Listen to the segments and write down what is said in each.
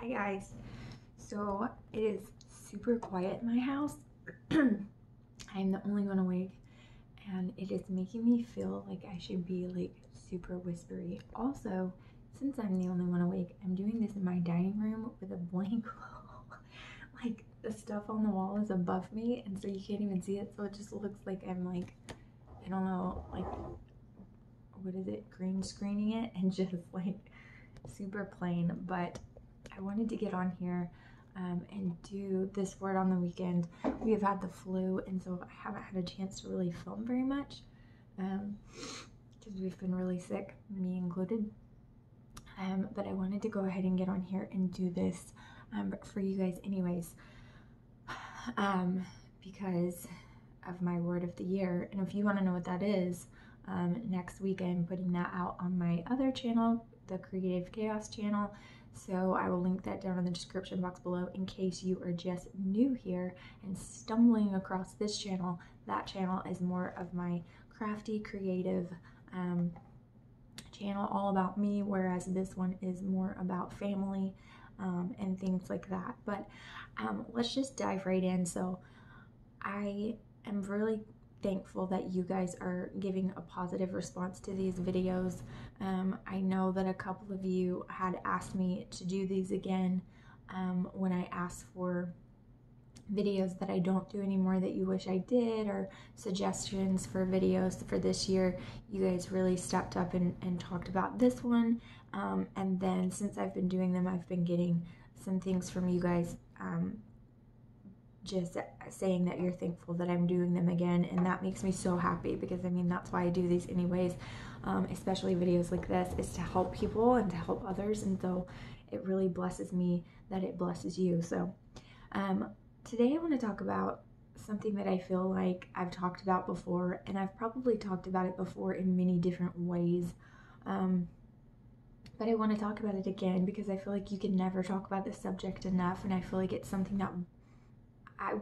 Hi guys. So it is super quiet in my house. I'm the only one awake and it is making me feel like I should be like super whispery. Also, since I'm the only one awake, I'm doing this in my dining room with a blank wall. Like the stuff on the wall is above me and so you can't even see it, so it just looks like I'm like, I don't know, like what is it, green screening it and just like super plain. But I wanted to get on here and do this word on the weekend. We have had the flu and so I haven't had a chance to really film very much because we've been really sick, me included. But I wanted to go ahead and get on here and do this for you guys anyways, because of my word of the year. And if you want to know what that is, next week I'm putting that out on my other channel, the Creative Chaos channel. So I will link that down in the description box below in case you are just new here and stumbling across this channel. That channel is more of my crafty, creative channel, all about me, whereas this one is more about family and things like that. But let's just dive right in. So I am really thankful that you guys are giving a positive response to these videos. I know that a couple of you had asked me to do these again when I asked for videos that I don't do anymore that you wish I did, or suggestions for videos for this year. You guys really stepped up and talked about this one, and then since I've been doing them, I've been getting some things from you guys just saying that you're thankful that I'm doing them again, and that makes me so happy, because I mean that's why I do these anyways, especially videos like this, is to help people and to help others, and so it really blesses me that it blesses you. So today I want to talk about something that I feel like I've talked about before, and I've probably talked about it before in many different ways, but I want to talk about it again because I feel like you can never talk about this subject enough, and I feel like it's something that I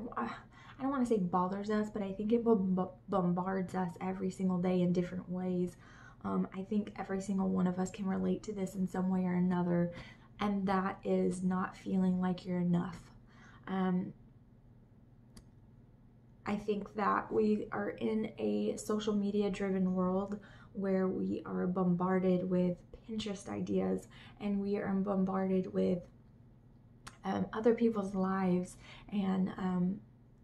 don't want to say bothers us, but I think it bombards us every single day in different ways. I think every single one of us can relate to this in some way or another, and that is not feeling like you're enough. I think that we are in a social media driven world where we are bombarded with Pinterest ideas, and we are bombarded with other people's lives and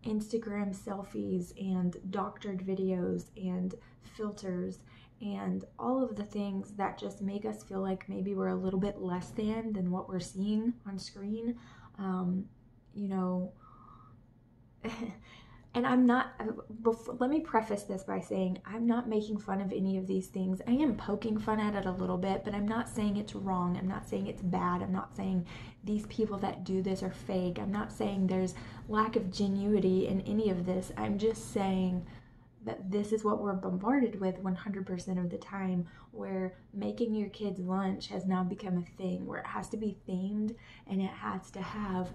Instagram selfies and doctored videos and filters and all of the things that just make us feel like maybe we're a little bit less than what we're seeing on screen. You know, and I'm not, let me preface this by saying I'm not making fun of any of these things. I am poking fun at it a little bit, but I'm not saying it's wrong. I'm not saying it's bad. I'm not saying these people that do this are fake. I'm not saying there's lack of genuinity in any of this. I'm just saying that this is what we're bombarded with 100% of the time, where making your kids lunch has now become a thing, where it has to be themed and it has to have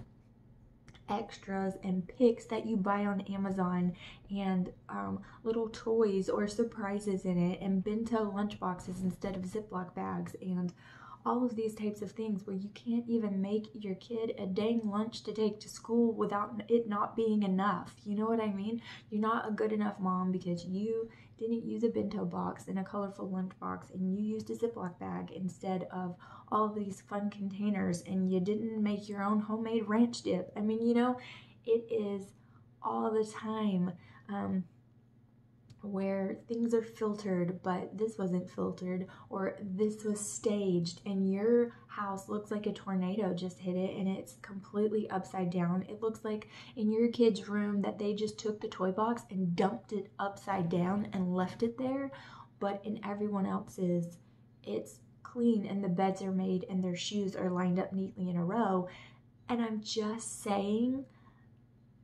extras and pics that you buy on Amazon, and little toys or surprises in it, and bento lunchboxes instead of Ziploc bags, and all of these types of things where you can't even make your kid a dang lunch to take to school without it not being enough. You know what I mean? You're not a good enough mom because you didn't use a bento box and a colorful lunchbox, and you used a Ziploc bag instead of all of these fun containers, and you didn't make your own homemade ranch dip. I mean, you know, it is all the time where things are filtered, but this wasn't filtered, or this was staged, and your house looks like a tornado just hit it and it's completely upside down. It looks like in your kid's room that they just took the toy box and dumped it upside down and left it there, but in everyone else's, it's clean and the beds are made and their shoes are lined up neatly in a row. And I'm just saying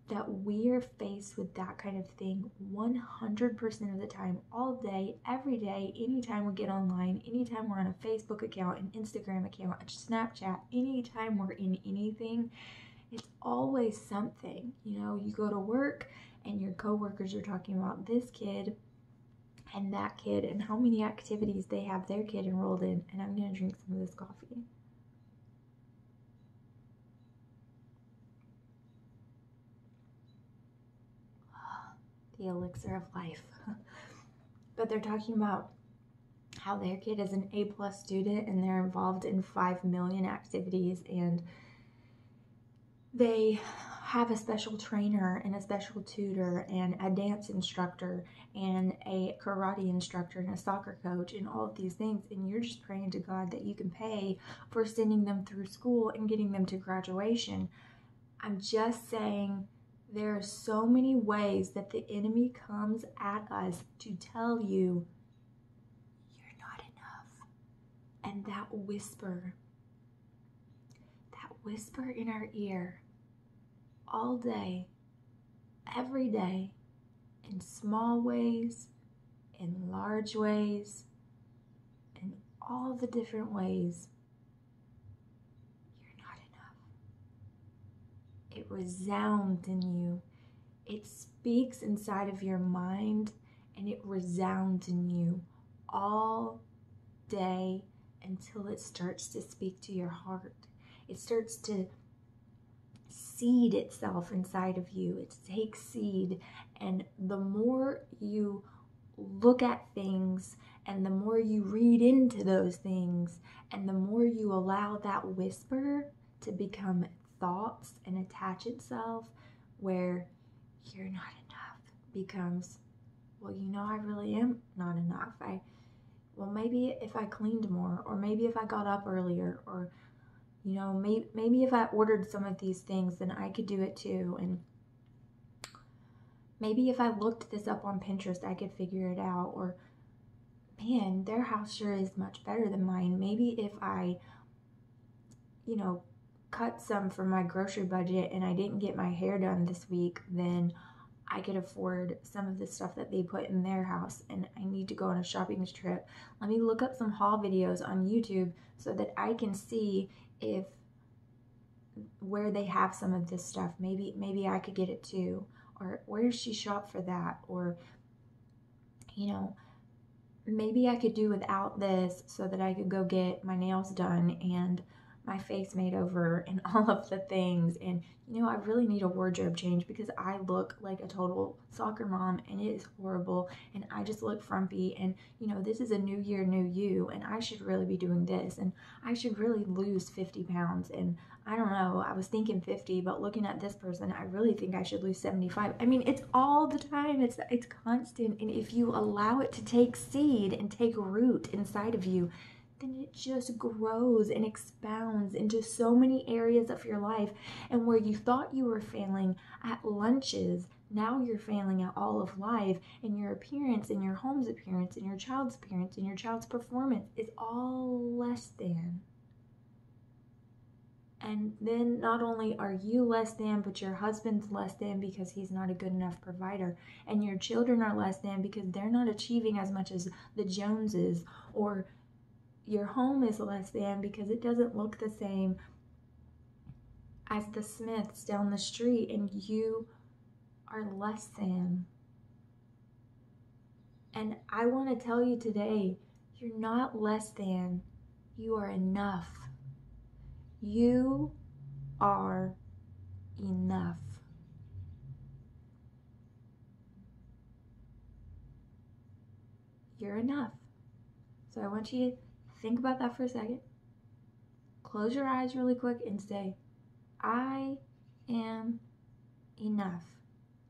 that we are faced with that kind of thing 100% of the time, all day, every day, anytime we get online, anytime we're on a Facebook account, an Instagram account, a Snapchat, anytime we're in anything, it's always something. You know, you go to work and your coworkers are talking about this kid and that kid and how many activities they have their kid enrolled in. And I'm gonna drink some of this coffee. the elixir of life. But they're talking about how their kid is an A+ student and they're involved in 5 million activities, and they have a special trainer and a special tutor and a dance instructor and a karate instructor and a soccer coach and all of these things, and you're just praying to God that you can pay for sending them through school and getting them to graduation. I'm just saying there are so many ways that the enemy comes at us to tell you you're not enough. And that whisper in our ear all day, every day, in small ways, in large ways, in all the different ways, you're not enough. It resounds in you. It speaks inside of your mind, and it resounds in you all day until it starts to speak to your heart. It starts to seed itself inside of you. It takes seed, and the more you look at things and the more you read into those things and the more you allow that whisper to become thoughts and attach itself, where you're not enough becomes, well, I really am not enough. Maybe if I cleaned more, or maybe if I got up earlier, or maybe if I ordered some of these things, then I could do it too. And maybe if I looked this up on Pinterest, I could figure it out. Or, man, their house sure is much better than mine. Maybe if I, cut some from my grocery budget and I didn't get my hair done this week, then I could afford some of the stuff that they put in their house, and I need to go on a shopping trip. Let me look up some haul videos on YouTube so that I can see where they have some of this stuff. Maybe I could get it too. Or where does she shop for that? Or, maybe I could do without this so that I could go get my nails done and my face made over and all of the things. And I really need a wardrobe change because I look like a total soccer mom and it is horrible, and I just look frumpy, and this is a new year, new you, and I should really be doing this, and I should really lose 50 pounds. And I don't know, I was thinking 50, but looking at this person, I really think I should lose 75. I mean, it's all the time, it's constant. And if you allow it to take seed and take root inside of you, then it just grows and expounds into so many areas of your life. And where you thought you were failing at lunches, now you're failing at all of life, and your appearance and your home's appearance and your child's appearance and your child's performance is all less than. And then not only are you less than, but your husband's less than because he's not a good enough provider. And your children are less than because they're not achieving as much as the Joneses. Or your home is less than because it doesn't look the same as the Smiths down the street, and you are less than. And I want to tell you today, you're not less than. You are enough. You are enough. You're enough. So I want you to think about that for a second. Close your eyes really quick and say, I am enough.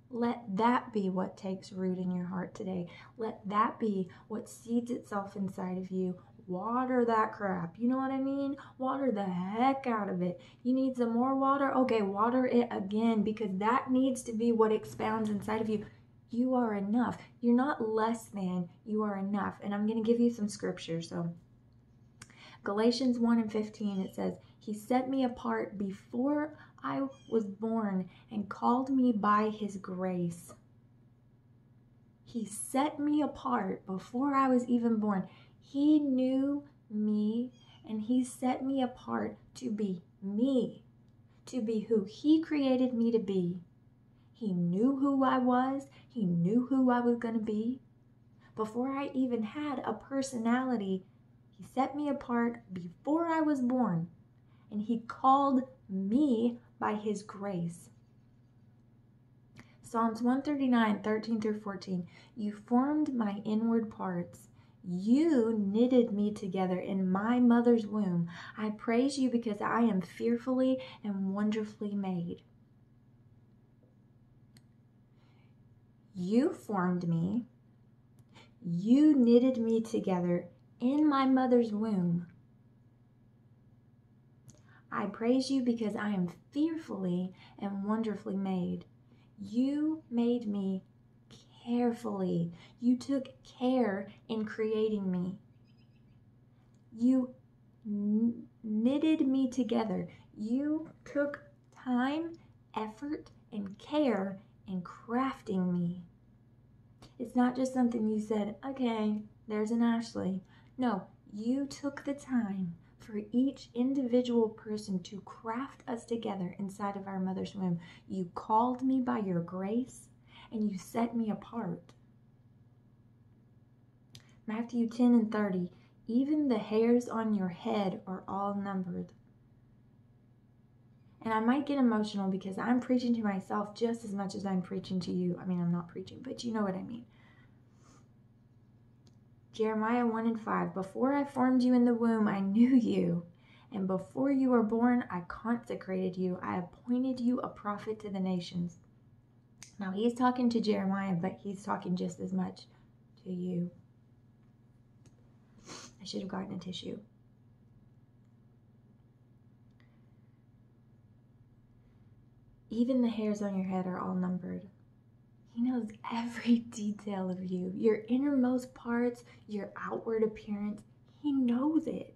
Let that be what takes root in your heart today. Let that be what seeds itself inside of you. Water that crap. You know what I mean? Water the heck out of it. You need some more water? Okay, water it again, because that needs to be what expounds inside of you. You are enough. You're not less than. You are enough. And I'm going to give you some scripture. So Galatians 1:15, it says, He set me apart before I was born and called me by His grace. He set me apart before I was even born. He knew me, and He set me apart to be me, to be who He created me to be. He knew who I was. He knew who I was going to be. Before I even had a personality, He set me apart before I was born, and He called me by His grace. Psalms 139, 13 through 14. You formed my inward parts. You knitted me together in my mother's womb. I praise you because I am fearfully and wonderfully made. You formed me. You knitted me together in my mother's womb. I praise you because I am fearfully and wonderfully made. You made me carefully. You took care in creating me. You knitted me together. You took time, effort, and care in crafting me. It's not just something you said, okay, there's an Ashley. No, you took the time for each individual person to craft us together inside of our mother's womb. You called me by your grace and you set me apart. Matthew 10 and 30, even the hairs on your head are all numbered. And I might get emotional because I'm preaching to myself just as much as I'm preaching to you. I mean, I'm not preaching, but you know what I mean. Jeremiah 1 and 5, before I formed you in the womb, I knew you. And before you were born, I consecrated you. I appointed you a prophet to the nations. Now, he's talking to Jeremiah, but he's talking just as much to you. I should have gotten a tissue. Even the hairs on your head are all numbered. He knows every detail of you, your innermost parts, your outward appearance. He knows it.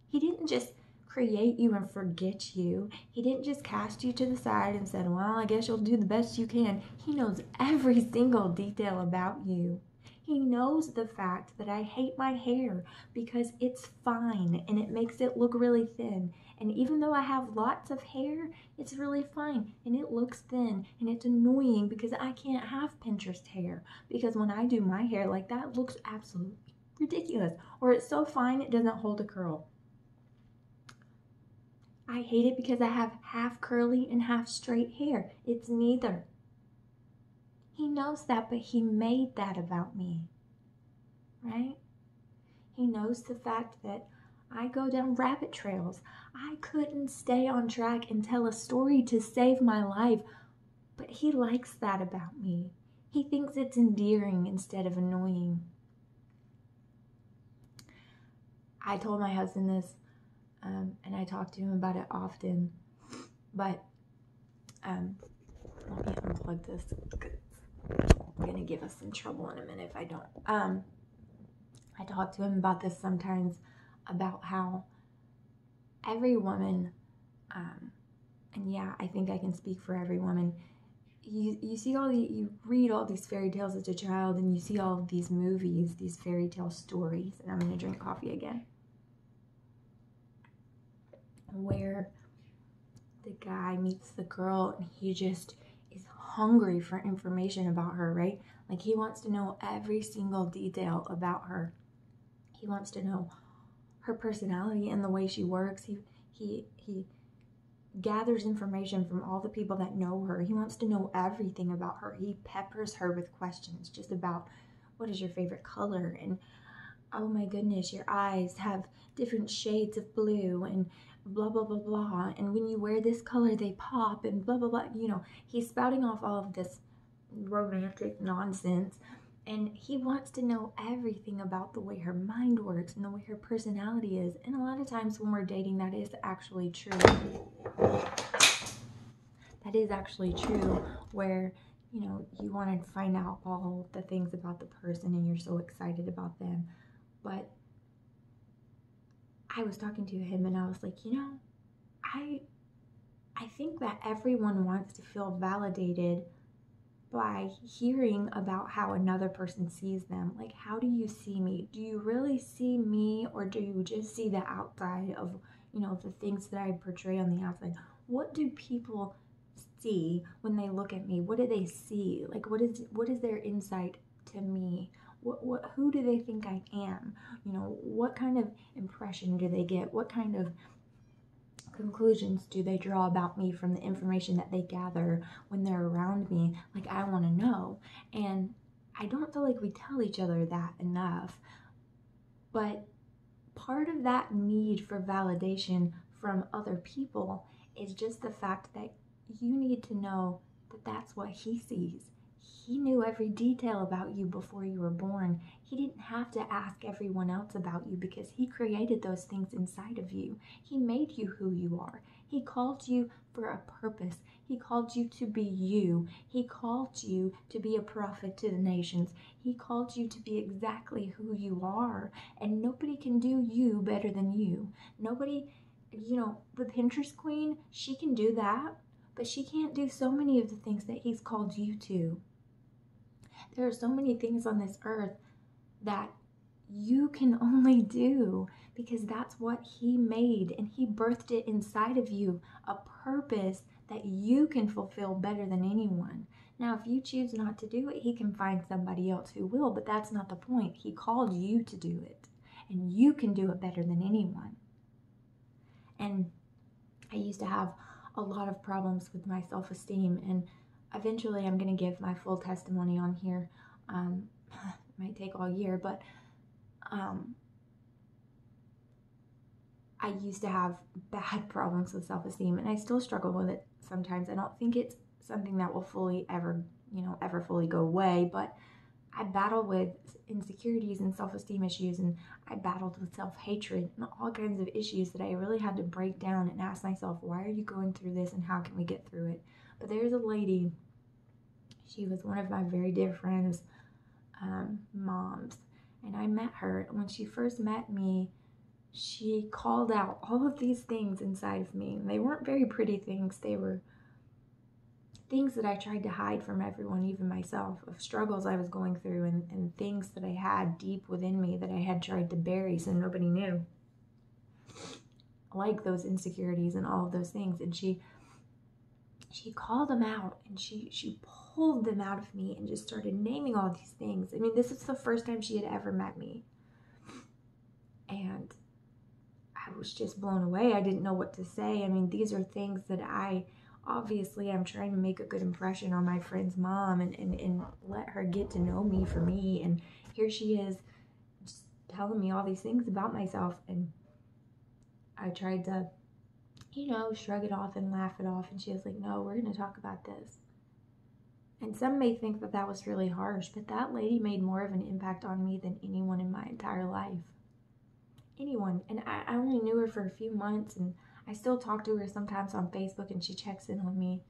He didn't just create you and forget you. He didn't just cast you to the side and said, well, I guess you'll do the best you can. He knows every single detail about you. He knows the fact that I hate my hair because it's fine and it makes it look really thin. And even though I have lots of hair, it's really fine and it looks thin and it's annoying because I can't have Pinterest hair, because when I do my hair like that, it looks absolutely ridiculous, or it's so fine it doesn't hold a curl. I hate it because I have half curly and half straight hair. It's neither. He knows that, but he made that about me, right? He knows the fact that I go down rabbit trails. I couldn't stay on track and tell a story to save my life, but he likes that about me. He thinks it's endearing instead of annoying. I told my husband this, and I talk to him about it often, but let me unplug this. I'm going to give us some trouble in a minute if I don't. I talk to him about this sometimes, about how every woman, and yeah, I think I can speak for every woman, you see you read all these fairy tales as a child, and you see all of these movies, these fairy tale stories, and I'm going to drink coffee again, where the guy meets the girl and he just is hungry for information about her, right? Like, he wants to know every single detail about her. He wants to know her personality and the way she works. He gathers information from all the people that know her. He wants to know everything about her. He peppers her with questions just about, what is your favorite color? And, oh my goodness, your eyes have different shades of blue, and blah, blah, blah, blah. And when you wear this color, they pop, and blah, blah, blah. You know, he's spouting off all of this romantic nonsense. And he wants to know everything about the way her mind works and the way her personality is. And a lot of times when we're dating, that is actually true. That is actually true, where, you know, you want to find out all the things about the person and you're so excited about them. But I was talking to him and I was like, you know, I think that everyone wants to feel validated by hearing about how another person sees them. Like, how do you see me? Do you really see me, or do you just see the outside of, you know, the things that I portray on the outside? What do people see when they look at me? What do they see? Like, what is their insight to me? Who do they think I am? You know, what kind of impression do they get? What kind of, conclusions do they draw about me from the information that they gather when they're around me? Like, I want to know. And I don't feel like we tell each other that enough. But part of that need for validation from other people is just the fact that you need to know that that's what he sees. He knew every detail about you before you were born. He didn't have to ask everyone else about you because he created those things inside of you. He made you who you are. He called you for a purpose. He called you to be you. He called you to be a prophet to the nations. He called you to be exactly who you are. And nobody can do you better than you. Nobody, the Pinterest queen, she can do that, but she can't do so many of the things that he's called you to. There are so many things on this earth that you can only do because that's what he made, and he birthed it inside of you, a purpose that you can fulfill better than anyone. Now, if you choose not to do it, he can find somebody else who will, but that's not the point. He called you to do it, and you can do it better than anyone. And I used to have a lot of problems with my self-esteem, and eventually I'm going to give my full testimony on here. It might take all year, but I used to have bad problems with self-esteem, and I still struggle with it sometimes. I don't think it's something that will fully ever fully go away, but I battle with insecurities and self-esteem issues, and I battled with self-hatred and all kinds of issues that I really had to break down and ask myself, why are you going through this and how can we get through it? But there's a lady, she was one of my very dear friends' moms, and I met her. When she first met me, she called out all of these things inside of me. They weren't very pretty things. They were things that I tried to hide from everyone, even myself, of struggles I was going through and things that I had deep within me that I had tried to bury so nobody knew. Like those insecurities and all of those things. And she called them out, and she pulled them out of me and just started naming all these things. I mean, this is the first time she had ever met me. And I was just blown away. I didn't know what to say. I mean, these are things that I'm trying to make a good impression on my friend's mom and let her get to know me for me. And here she is just telling me all these things about myself. And I tried to, shrug it off and laugh it off. And she was like, no, we're going to talk about this. And some may think that that was really harsh, but that lady made more of an impact on me than anyone in my entire life. Anyone. And I only knew her for a few months, and I still talk to her sometimes on Facebook, and she checks in on me.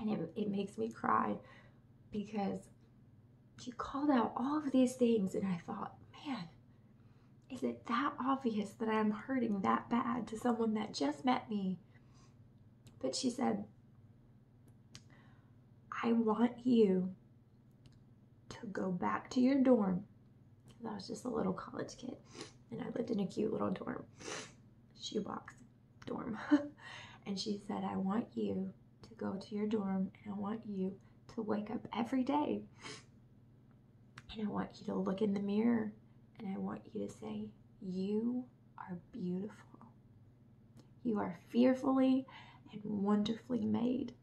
And it makes me cry because she called out all of these things, and I thought, man, is it that obvious that I'm hurting that bad to someone that just met me? But she said, I want you to go back to your dorm. I was just a little college kid, and I lived in a cute little dorm, shoebox dorm. And she said, I want you to go to your dorm, and I want you to wake up every day, and I want you to look in the mirror, and I want you to say, you are beautiful. You are fearfully and wonderfully made.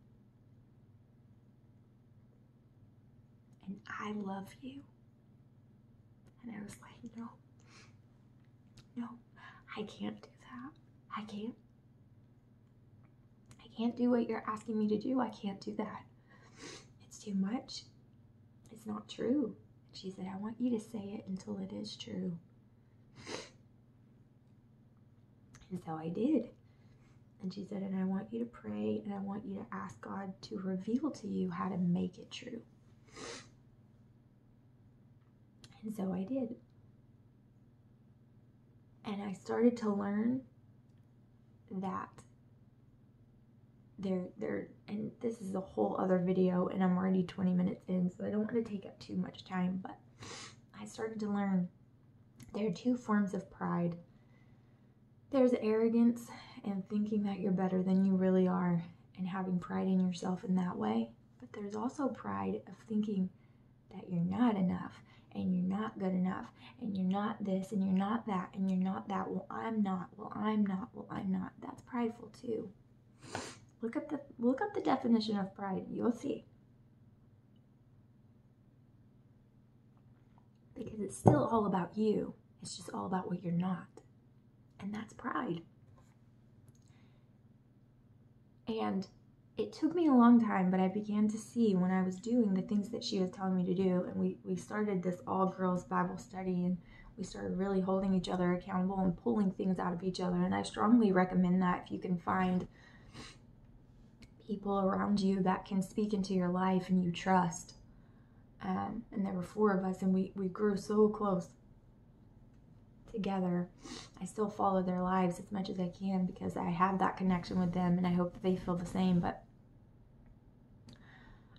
And I love you. And I was like, no, I can't do that. I can't do what you're asking me to do. I can't do that. It's too much. It's not true. And she said, I want you to say it until it is true. And so I did. And she said, and I want you to pray, and I want you to ask God to reveal to you how to make it true. And so I did. And I started to learn that and this is a whole other video, and I'm already 20 minutes in, so I don't want to take up too much time, but I started to learn there are two forms of pride. There's arrogance and thinking that you're better than you really are and having pride in yourself in that way. But there's also pride of thinking that you're not enough and you're not good enough, and you're not this, and you're not that, and you're not that. Well, I'm not. Well, I'm not. Well, I'm not. That's prideful too. Look up the definition of pride. You'll see. Because it's still all about you. It's just all about what you're not. And that's pride. And it took me a long time, but I began to see when I was doing the things that she was telling me to do, and we started this all-girls Bible study, and we started really holding each other accountable and pulling things out of each other. And I strongly recommend that if you can find people around you that can speak into your life and you trust. And there were 4 of us, and we grew so close together. I still follow their lives as much as I can because I have that connection with them, and I hope that they feel the same. But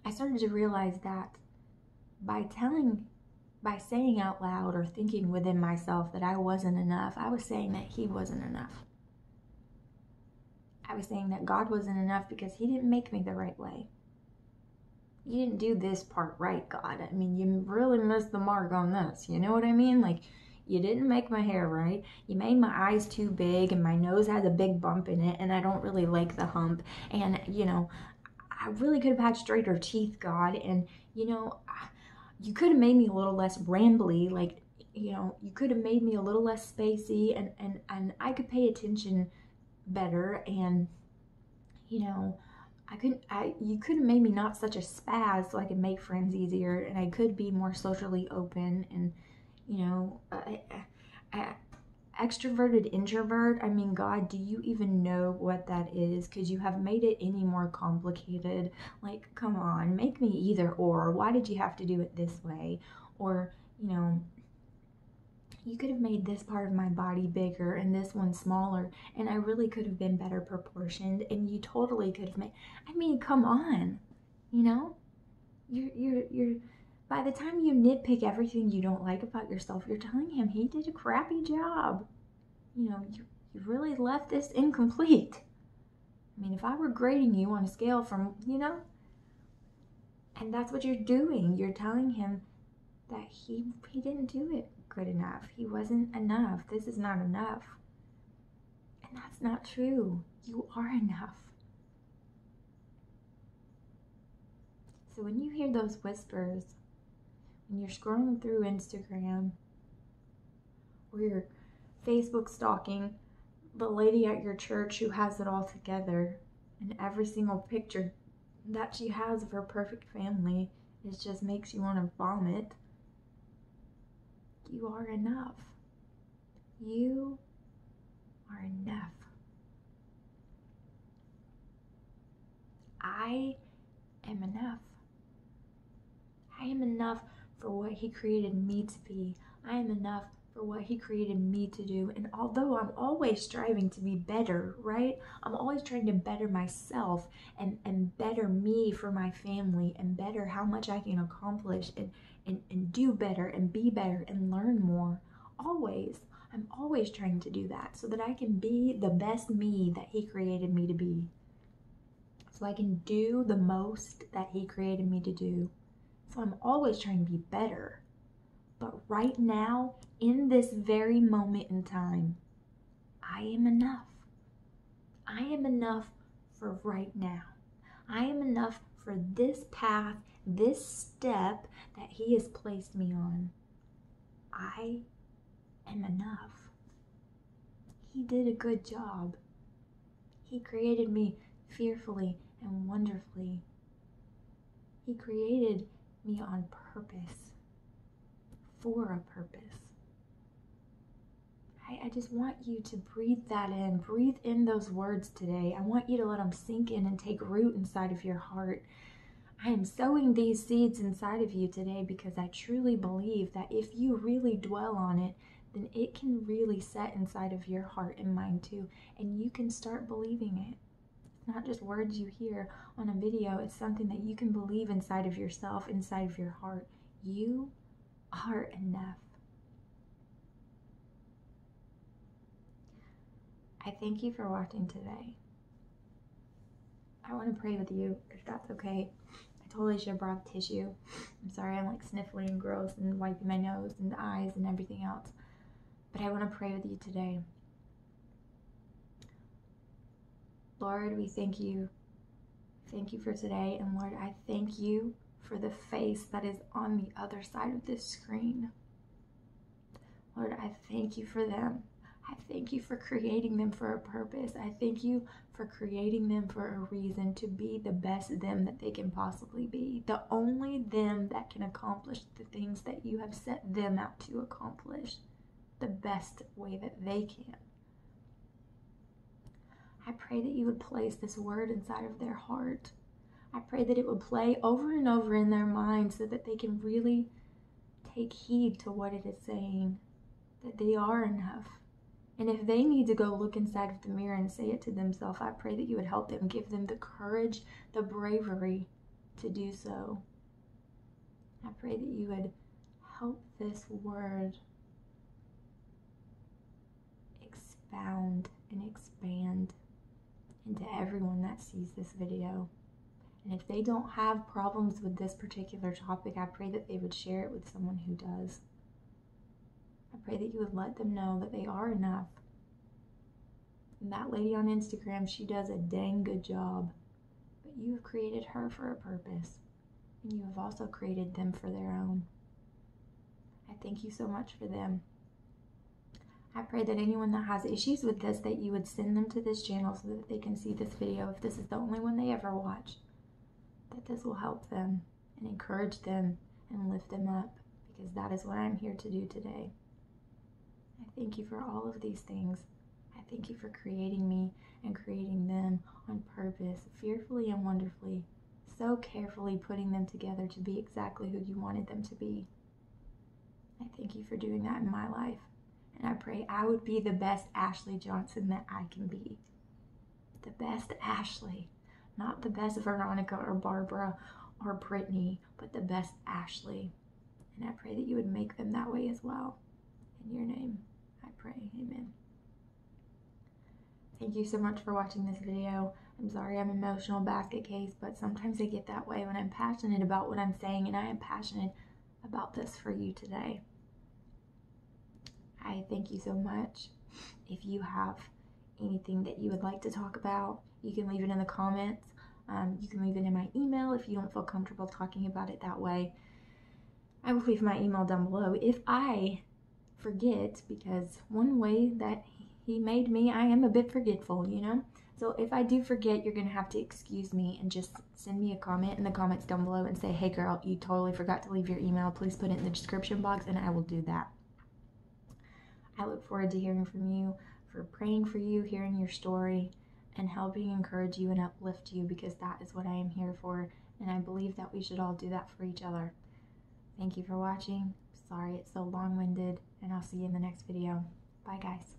I started to realize that by saying out loud or thinking within myself that I wasn't enough, I was saying that he wasn't enough. I was saying that God wasn't enough because he didn't make me the right way. You didn't do this part right, God. I mean, you really missed the mark on this. You know what I mean? Like, you didn't make my hair right. You made my eyes too big, and my nose has a big bump in it, and I don't really like the hump. And, you know, I really could have had straighter teeth, God. And, you know, you could have made me a little less rambly. Like, you know, you could have made me a little less spacey, and I could pay attention better. And, you know, you could have made me not such a spaz so I could make friends easier, and I could be more socially open, and, you know, extroverted introvert. I mean, God, do you even know what that is? Because you have made it any more complicated. Like, come on, make me either or. Why did you have to do it this way? Or, you know, you could have made this part of my body bigger and this one smaller, and I really could have been better proportioned, and you totally could have made, I mean, come on, you know, you're, by the time you nitpick everything you don't like about yourself, you're telling him he did a crappy job. You know, you really left this incomplete. I mean, if I were grading you on a scale from, you know, and that's what you're doing, you're telling him that he didn't do it good enough. He wasn't enough. This is not enough. And that's not true. You are enough. So when you hear those whispers, when you're scrolling through Instagram, or you're Facebook stalking the lady at your church who has it all together, and every single picture that she has of her perfect family, it just makes you want to vomit. You are enough. You are enough. I am enough. I am enough for what he created me to be. I am enough for what he created me to do. And although I'm always striving to be better, right? I'm always trying to better myself and better me for my family, and better how much I can accomplish, and do better and be better and learn more. I'm always trying to do that so that I can be the best me that he created me to be. So I can do the most that he created me to do. So I'm always trying to be better. But right now, in this very moment in time, I am enough. I am enough for right now. I am enough for this path, this step that he has placed me on. I am enough. He did a good job. He created me fearfully and wonderfully. He created me on purpose, for a purpose. I just want you to breathe that in. Breathe in those words today. I want you to let them sink in and take root inside of your heart. I am sowing these seeds inside of you today because I truly believe that if you really dwell on it, then it can really set inside of your heart and mind too, and you can start believing it. It's not just words you hear on a video, it's something that you can believe inside of yourself, inside of your heart. You are enough. I thank you for watching today. I want to pray with you, if that's okay. I totally should have brought tissue. I'm sorry, I'm like sniffly and gross and wiping my nose and eyes and everything else. But I want to pray with you today. Lord, we thank you. Thank you for today. And Lord, I thank you for the face that is on the other side of this screen. Lord, I thank you for them. I thank you for creating them for a purpose. I thank you for creating them for a reason, to be the best them that they can possibly be. The only them that can accomplish the things that you have set them out to accomplish the best way that they can. I pray that you would place this word inside of their heart. I pray that it would play over and over in their mind so that they can really take heed to what it is saying, that they are enough. And if they need to go look inside of the mirror and say it to themselves, I pray that you would help them, give them the courage, the bravery to do so. I pray that you would help this word expound and expand into everyone that sees this video. And if they don't have problems with this particular topic, I pray that they would share it with someone who does. I pray that you would let them know that they are enough. And that lady on Instagram, she does a dang good job. But you have created her for a purpose. And you have also created them for their own. I thank you so much for them. I pray that anyone that has issues with this, that you would send them to this channel so that they can see this video if this is the only one they ever watch. That this will help them and encourage them and lift them up, because that is what I'm here to do today. I thank you for all of these things. I thank you for creating me and creating them on purpose, fearfully and wonderfully, so carefully putting them together to be exactly who you wanted them to be. I thank you for doing that in my life. And I pray I would be the best Ashley Johnson that I can be. The best Ashley. Not the best Veronica or Barbara or Brittany, but the best Ashley. And I pray that you would make them that way as well. In your name, I pray. Amen. Thank you so much for watching this video. I'm sorry I'm emotional basket case, but sometimes I get that way when I'm passionate about what I'm saying, and I am passionate about this for you today. I thank you so much. If you have anything that you would like to talk about, you can leave it in the comments. You can leave it in my email if you don't feel comfortable talking about it that way. I will leave my email down below. If I forget, because one way that he made me, I am a bit forgetful, you know? So if I do forget, you're going to have to excuse me and just send me a comment in the comments down below and say, hey girl, you totally forgot to leave your email. Please put it in the description box and I will do that. I look forward to hearing from you, for praying for you, hearing your story, and helping encourage you and uplift you, because that is what I am here for, and I believe that we should all do that for each other. Thank you for watching. Sorry it's so long-winded, and I'll see you in the next video. Bye guys.